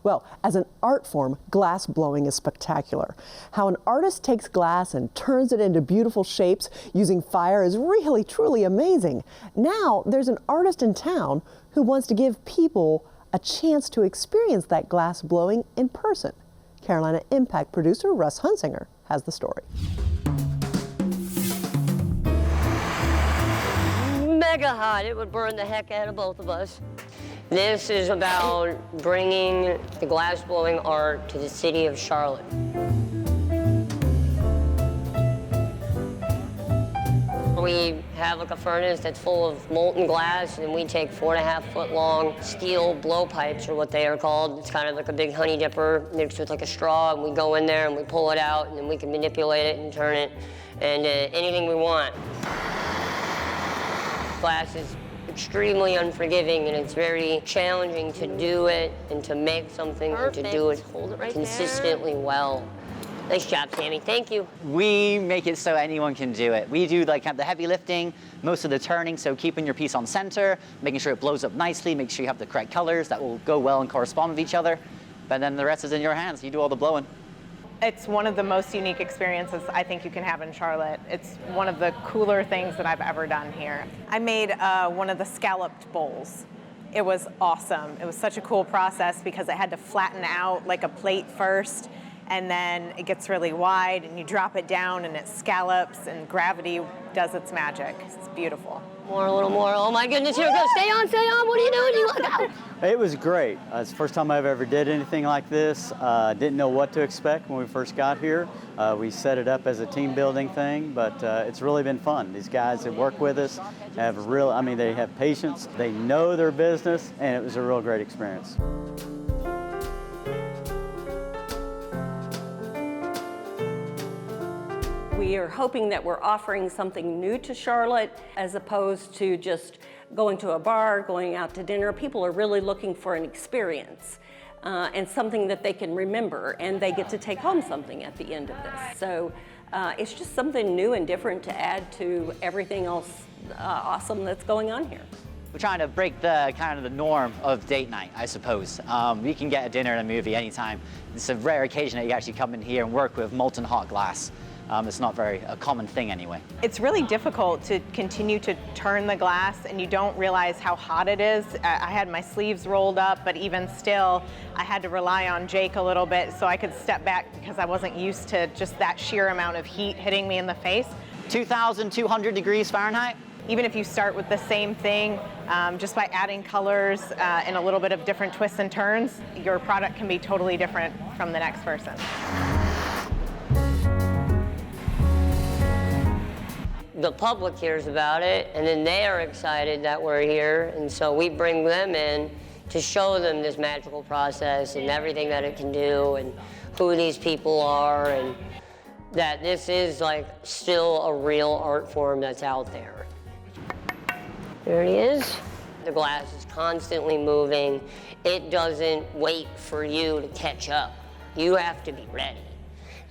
Well, as an art form, glass blowing is spectacular. How an artist takes glass and turns it into beautiful shapes using fire is really, truly amazing. Now, there's an artist in town who wants to give people a chance to experience that glass blowing in person. Carolina Impact producer Russ Hunsinger has the story. Mega hot. It would burn the heck out of both of us. This is about bringing the glass-blowing art to the city of Charlotte. We have like a furnace that's full of molten glass, and we take 4.5-foot long steel blowpipes, or what they are called. It's kind of like a big honey dipper mixed with like a straw, and we go in there and we pull it out, and then we can manipulate it and turn it into anything we want. Glass is extremely unforgiving, and it's very challenging to do it and to make something and to do it consistently well. Nice job, Tammy. Thank you. We make it so anyone can do it. We do like the heavy lifting, most of the turning, so keeping your piece on center, making sure it blows up nicely, make sure you have the correct colors that will go well and correspond with each other. But then the rest is in your hands. You do all the blowing. It's one of the most unique experiences I think you can have in Charlotte. It's one of the cooler things that I've ever done here. I made one of the scalloped bowls. It was awesome. It was such a cool process because it had to flatten out like a plate first, and then it gets really wide and you drop it down and it scallops, and gravity does its magic. It's beautiful. More, a little more. Oh my goodness, here it goes. Stay on, stay on. What are you doing? You look out. It was great. It's the first time I've ever did anything like this. Didn't know what to expect when we first got here. We set it up as a team building thing, but it's really been fun. These guys that work with us have they have patience, they know their business, and it was a real great experience. We are hoping that we're offering something new to Charlotte as opposed to just going to a bar, going out to dinner. People are really looking for an experience and something that they can remember, and they get to take home something at the end of this. So it's just something new and different to add to everything else awesome that's going on here. We're trying to break the kind of the norm of date night, I suppose. You can get a dinner and a movie anytime. It's a rare occasion that you actually come in here and work with molten hot glass. It's not a common thing anyway. It's really difficult to continue to turn the glass, and you don't realize how hot it is. I had my sleeves rolled up, but even still, I had to rely on Jake a little bit so I could step back because I wasn't used to just that sheer amount of heat hitting me in the face. 2,200 degrees Fahrenheit? Even if you start with the same thing, just by adding colors and a little bit of different twists and turns, your product can be totally different from the next person. The public hears about it, and then they are excited that we're here, and so we bring them in to show them this magical process and everything that it can do, and who these people are, and that this is like still a real art form that's out there. There it is. The glass is constantly moving. It doesn't wait for you to catch up. You have to be ready.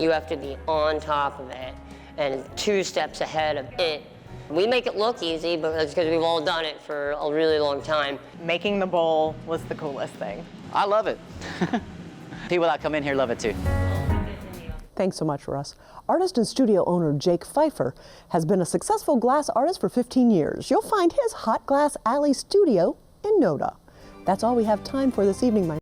You have to be on top of it and 2 steps ahead of it. We make it look easy, but that's because we've all done it for a really long time. Making the bowl was the coolest thing. I love it. People that come in here love it too. Thanks so much, Russ. Artist and studio owner Jake PFEIFER has been a successful glass artist for 15 years. You'll find his Hot Glass Alley studio in Noda. That's all we have time for this evening,